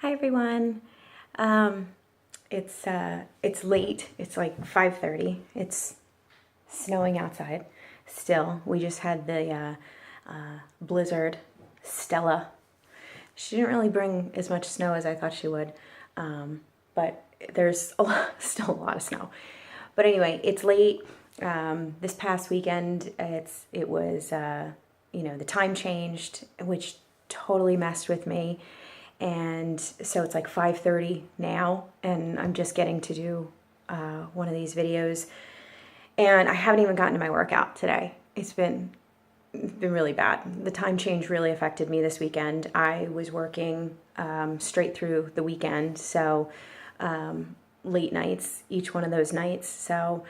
Hi everyone. Um, it's late. It's like 5:30. It's snowing outside. Still, we just had the blizzard. Stella. She didn't really bring as much snow as I thought she would, but there's still a lot of snow. But anyway, it's late. This past weekend, it was the time changed, which totally messed with me. And so it's like 5:30 now, and I'm just getting to do one of these videos, and I haven't even gotten to my workout today. It's been really bad. The time change really affected me this weekend. I was working straight through the weekend, so late nights, each one of those nights. So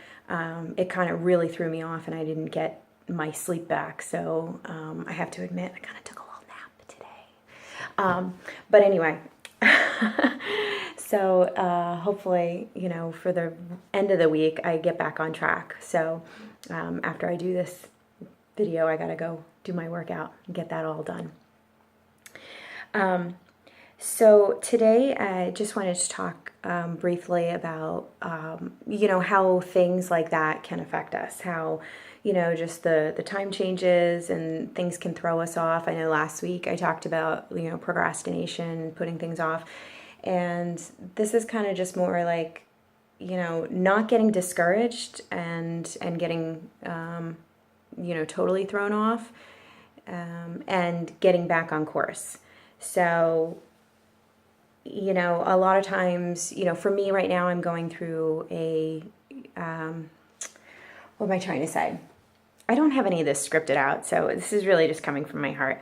it kind of really threw me off, and I didn't get my sleep back. So I have to admit, I kind of took a little nap today. But anyway, so hopefully, for the end of the week, I get back on track. So after I do this video, I gotta go do my workout and get that all done. So today I just wanted to talk briefly about, how things like that can affect us, how, just the time changes and things can throw us off. I know last week I talked about, procrastination, putting things off. And this is kind of just more like, not getting discouraged and getting, totally thrown off, and getting back on course. So, a lot of times, for me right now, I'm going through what am I trying to say? I don't have any of this scripted out, so this is really just coming from my heart.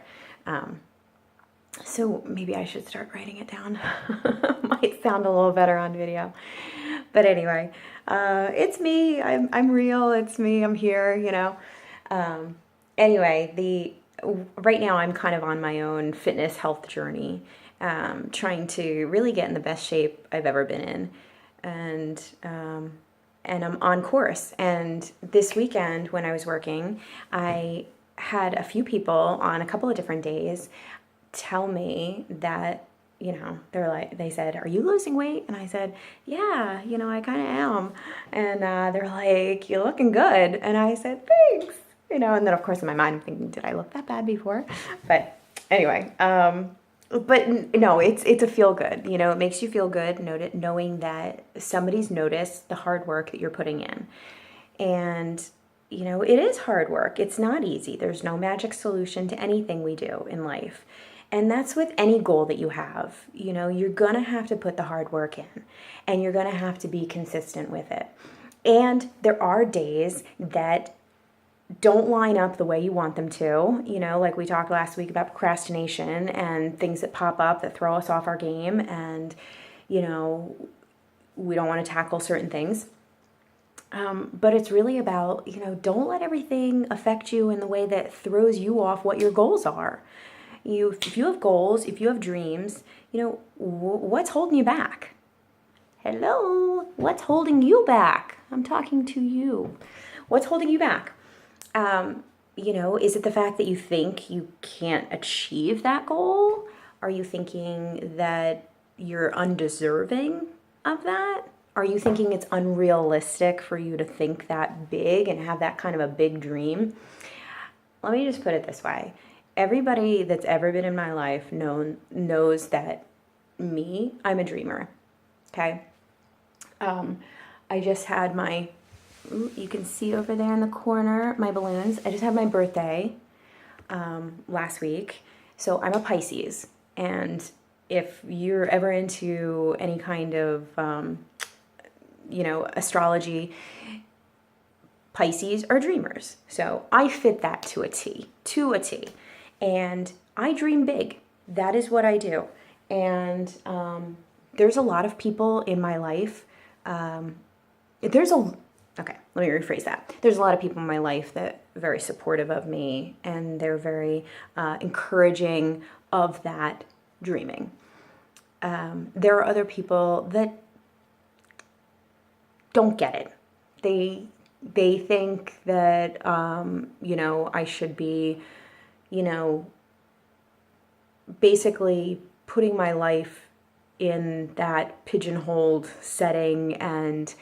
So maybe I should start writing it down. Might sound a little better on video. But anyway, it's me. I'm real. It's me. I'm here, Anyway, right now I'm kind of on my own fitness health journey, trying to really get in the best shape I've ever been in, and I'm on course. And this weekend when I was working, I had a few people on a couple of different days tell me that, they said, "Are you losing weight?" And I said, "Yeah, I kind of am." And they're like, "You're looking good." And I said, "Thanks." And then of course in my mind I'm thinking, did I look that bad before? But anyway, but no, it's a feel good. It makes you feel good knowing that somebody's noticed the hard work that you're putting in. And it is hard work. It's not easy. There's no magic solution to anything we do in life. And that's with any goal that you have. You're going to have to put the hard work in, and you're going to have to be consistent with it. And there are days that don't line up the way you want them to, like we talked last week about procrastination and things that pop up that throw us off our game, and, we don't want to tackle certain things. But it's really about, don't let everything affect you in the way that throws you off what your goals are. If you have goals, if you have dreams, what's holding you back? Hello? What's holding you back? I'm talking to you. What's holding you back? Is it the fact that you think you can't achieve that goal? Are you thinking that you're undeserving of that? Are you thinking it's unrealistic for you to think that big and have that kind of a big dream? Let me just put it this way. Everybody that's ever been in my life knows that I'm a dreamer, okay? I just had you can see over there in the corner, my balloons. I just had my birthday last week. So I'm a Pisces. And if you're ever into any kind of, astrology, Pisces are dreamers. So I fit that to a T. And I dream big. That is what I do. And there's a lot of people in my life. Okay, let me rephrase that. There's a lot of people in my life that are very supportive of me, and they're very encouraging of that dreaming. There are other people that don't get it. They think that, I should be, basically putting my life in that pigeonholed setting and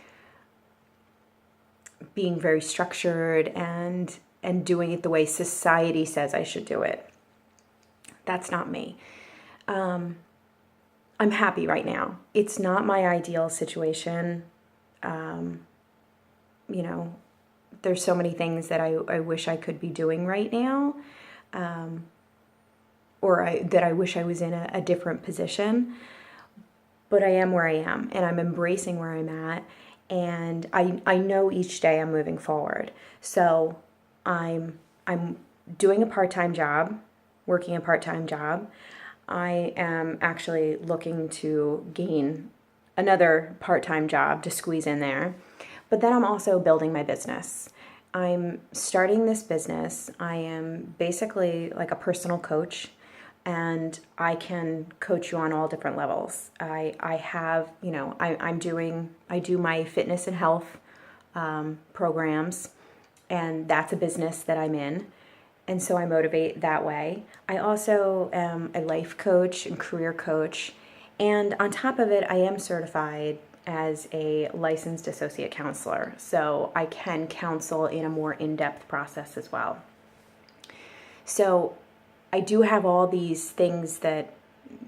being very structured and doing it the way society says I should do it. That's not me. I'm happy right now. It's not my ideal situation. You know, there's so many things that I wish I could be doing right now, that I wish I was in a different position. But I am where I am, and I'm embracing where I'm at, and I know each day I'm moving forward. So I'm doing a part-time job, working a part-time job. I am actually looking to gain another part-time job to squeeze in there. But then I'm also building my business. I'm starting this business. I am basically like a personal coach, and I can coach you on all different levels. I have, you know, I do my fitness and health programs, and that's a business that I'm in. And so I motivate that way. I also am a life coach and career coach. And on top of it, I am certified as a licensed associate counselor. So I can counsel in a more in-depth process as well. So I do have all these things that,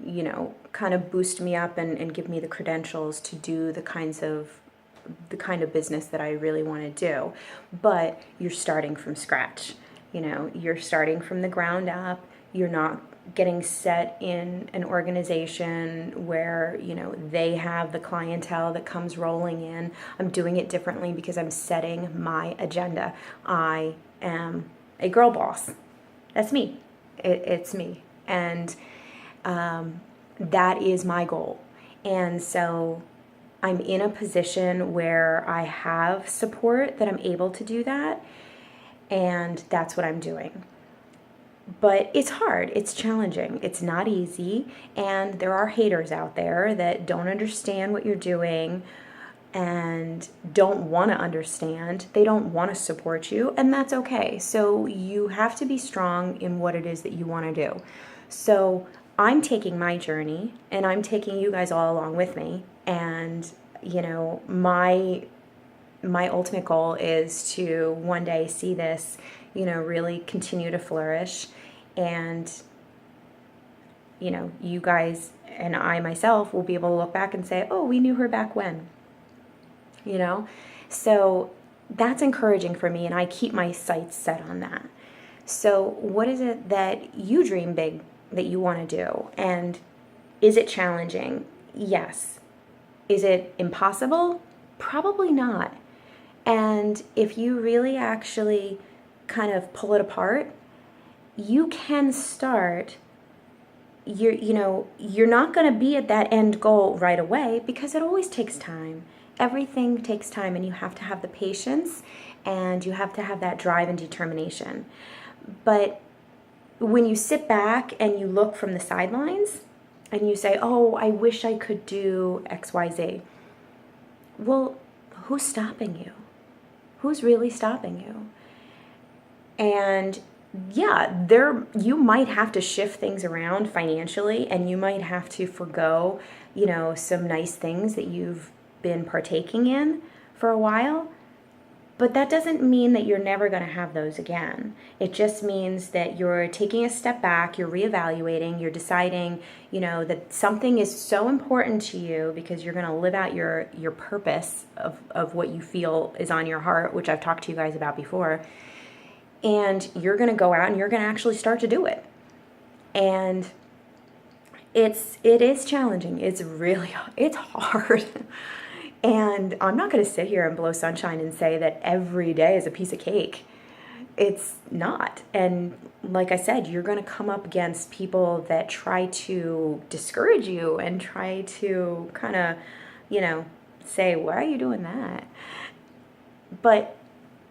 you know, kind of boost me up and give me the credentials to do the kind of business that I really want to do. But you're starting from scratch. You know, you're starting from the ground up. You're not getting set in an organization where, you know, they have the clientele that comes rolling in. I'm doing it differently because I'm setting my agenda. I am a girl boss. That's me. It's me. And that is my goal. And so I'm in a position where I have support that I'm able to do that. And that's what I'm doing. But it's hard, it's challenging, it's not easy, and there are haters out there that don't understand what you're doing and don't want to understand. They don't want to support you, and that's okay. So you have to be strong in what it is that you want to do. So I'm taking my journey, and I'm taking you guys all along with me, and, you know, my ultimate goal is to one day see this, you know, really continue to flourish. And, you know, you guys and I myself will be able to look back and say, oh, we knew her back when, you know? So that's encouraging for me, and I keep my sights set on that. So what is it that you dream big that you want to do? And is it challenging? Yes. Is it impossible? Probably not. And if you really actually kind of pull it apart, you can start. You're not going to be at that end goal right away because it always takes time. Everything takes time, and you have to have the patience, and you have to have that drive and determination. But when you sit back and you look from the sidelines and you say, oh, I wish I could do XYZ. Well, who's stopping you? Who's really stopping you? And yeah, you might have to shift things around financially, and you might have to forgo, you know, some nice things that you've been partaking in for a while. But that doesn't mean that you're never going to have those again. It just means that you're taking a step back, you're reevaluating, you're deciding, you know, that something is so important to you because you're going to live out your purpose of what you feel is on your heart, which I've talked to you guys about before. And you're going to go out and you're going to actually start to do it. And it is challenging. It's hard. And I'm not going to sit here and blow sunshine and say that every day is a piece of cake. It's not. And like I said, you're going to come up against people that try to discourage you and try to kind of, you know, say, why are you doing that? But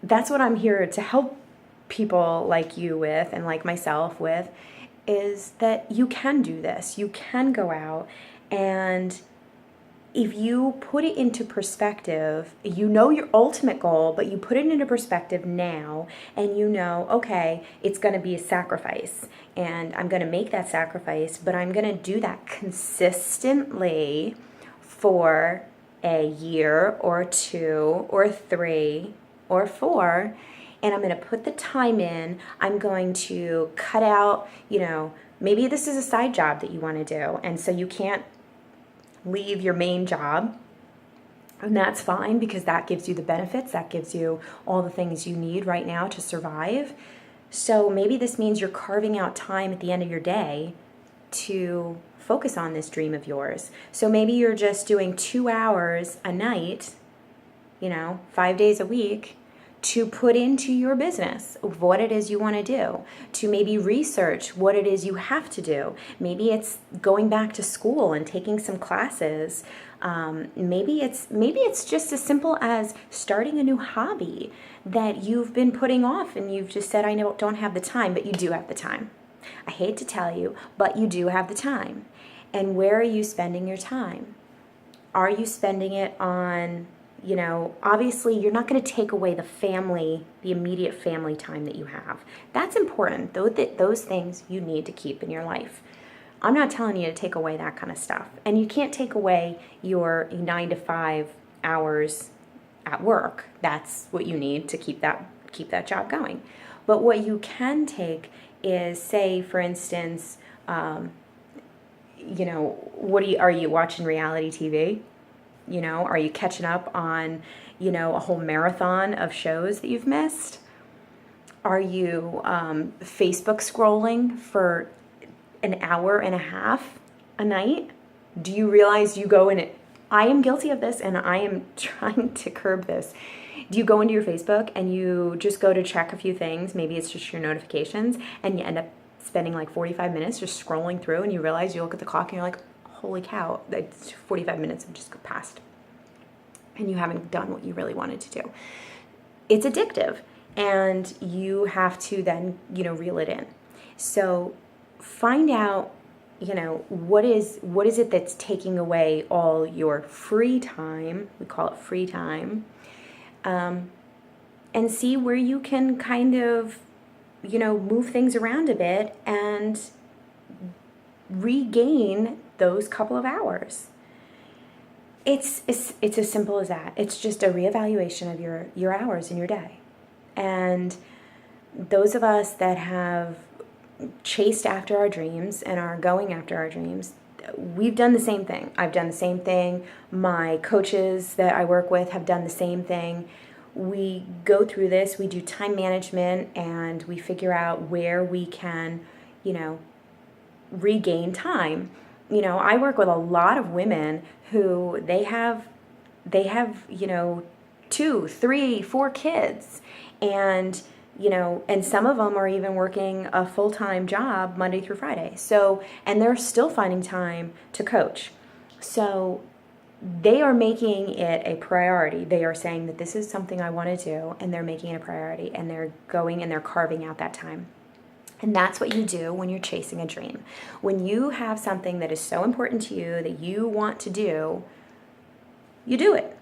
that's what I'm here to help people like you with, and like myself with, is that you can do this. You can go out, and if you put it into perspective, you know your ultimate goal, but you put it into perspective now, and you know, okay, it's going to be a sacrifice, and I'm going to make that sacrifice, but I'm going to do that consistently for a year or 2 or 3 or 4, and I'm going to put the time in. I'm going to cut out, maybe this is a side job that you want to do, and so you can't leave your main job, and that's fine, because that gives you the benefits, that gives you all the things you need right now to survive. So maybe this means you're carving out time at the end of your day to focus on this dream of yours. So maybe you're just doing 2 hours a night, 5 days a week, to put into your business of what it is you want to do, to maybe research what it is you have to do. Maybe it's going back to school and taking some classes. Maybe it's just as simple as starting a new hobby that you've been putting off, and you've just said, I don't have the time, but you do have the time. I hate to tell you, but you do have the time. And where are you spending your time? Are you spending it on, obviously you're not going to take away the immediate family time that you have. That's important. Those things you need to keep in your life. I'm not telling you to take away that kind of stuff. And you can't take away your 9 to 5 hours at work. That's what you need to keep that job going. But what you can take is, say, for instance, are you watching reality TV? Are you catching up on, a whole marathon of shows that you've missed? Are you Facebook scrolling for an hour and a half a night? Do you realize you go in it? I am guilty of this, and I am trying to curb this. Do you go into your Facebook and you just go to check a few things? Maybe it's just your notifications, and you end up spending like 45 minutes just scrolling through, and you realize, you look at the clock and you're like, holy cow, 45 minutes have just passed, and you haven't done what you really wanted to do. It's addictive, and you have to then, reel it in. So find out, what is it that's taking away all your free time, we call it free time, and see where you can kind of, move things around a bit and regain those couple of hours. It's as simple as that. It's just a reevaluation of your hours in your day. And those of us that have chased after our dreams and are going after our dreams, we've done the same thing. I've done the same thing. My coaches that I work with have done the same thing. We go through this, we do time management, and we figure out where we can, regain time. I work with a lot of women who they have 2, 3, 4 kids, and and some of them are even working a full-time job Monday through Friday. So, and they're still finding time to coach. So they are making it a priority. They are saying that this is something I want to do, and they're making it a priority, and they're going and they're carving out that time. And that's what you do when you're chasing a dream. When you have something that is so important to you that you want to do, you do it.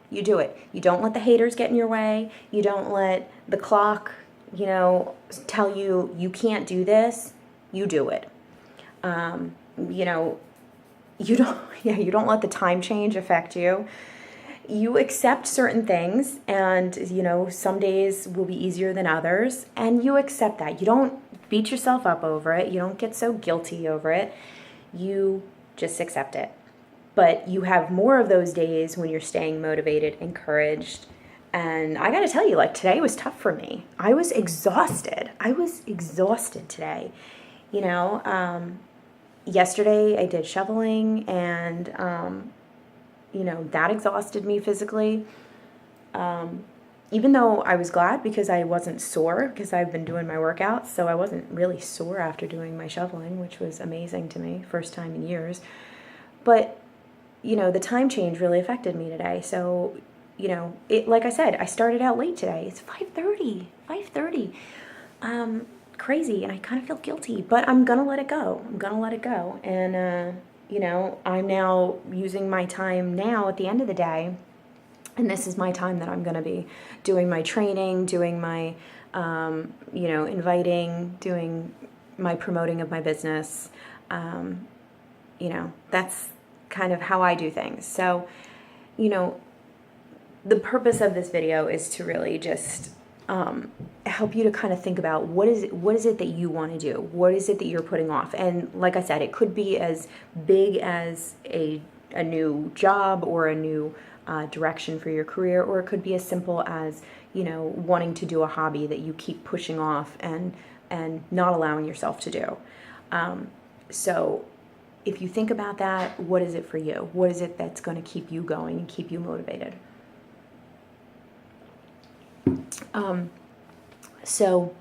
You do it. You don't let the haters get in your way. You don't let the clock, tell you can't do this. You do it. You don't let the time change affect you. You accept certain things, and some days will be easier than others, and you accept that. You don't beat yourself up over it. You don't get so guilty over it. You just accept it. But you have more of those days when you're staying motivated, encouraged. And I got to tell you, today was tough for me. I was exhausted. Today. Yesterday I did shoveling, and, that exhausted me physically. Even though I was glad because I wasn't sore, because I've been doing my workouts, so I wasn't really sore after doing my shoveling, which was amazing to me, first time in years. But the time change really affected me today. So, like I said, I started out late today. It's 5:30. Crazy, and I kind of feel guilty, but I'm going to let it go. And, you know, I'm now using my time now at the end of the day, and this is my time that I'm going to be doing my training, doing my, you know, inviting, doing my promoting of my business. You know, that's kind of how I do things. So, you know, the purpose of this video is to really just help you to kind of think about what is it that you want to do? What is it that you're putting off? And like I said, it could be as big as a new job or a new direction for your career, or it could be as simple as, you know, wanting to do a hobby that you keep pushing off and not allowing yourself to do. So if you think about that, what is it for you? What is it that's going to keep you going and keep you motivated? So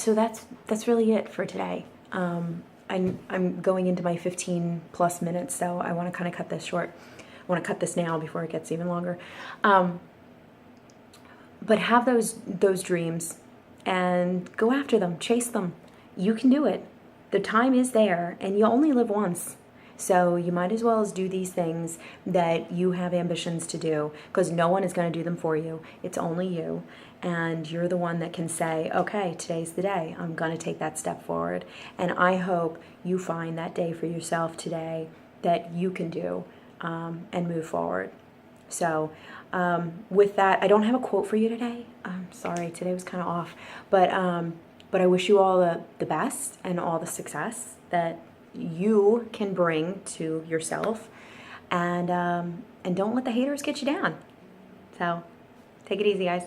that's really it for today. I'm going into my 15 plus minutes, so I want to kind of cut this short. I want to cut this now before it gets even longer. But have those dreams and go after them, chase them. You can do it. The time is there, and you only live once. So you might as well as do these things that you have ambitions to do, because no one is going to do them for you. It's only you. And you're the one that can say, okay, today's the day. I'm going to take that step forward. And I hope you find that day for yourself today that you can do and move forward. So with that, I don't have a quote for you today. I'm sorry, today was kind of off. But I wish you all the best and all the success that you can bring to yourself, and don't let the haters get you down. So take it easy, guys.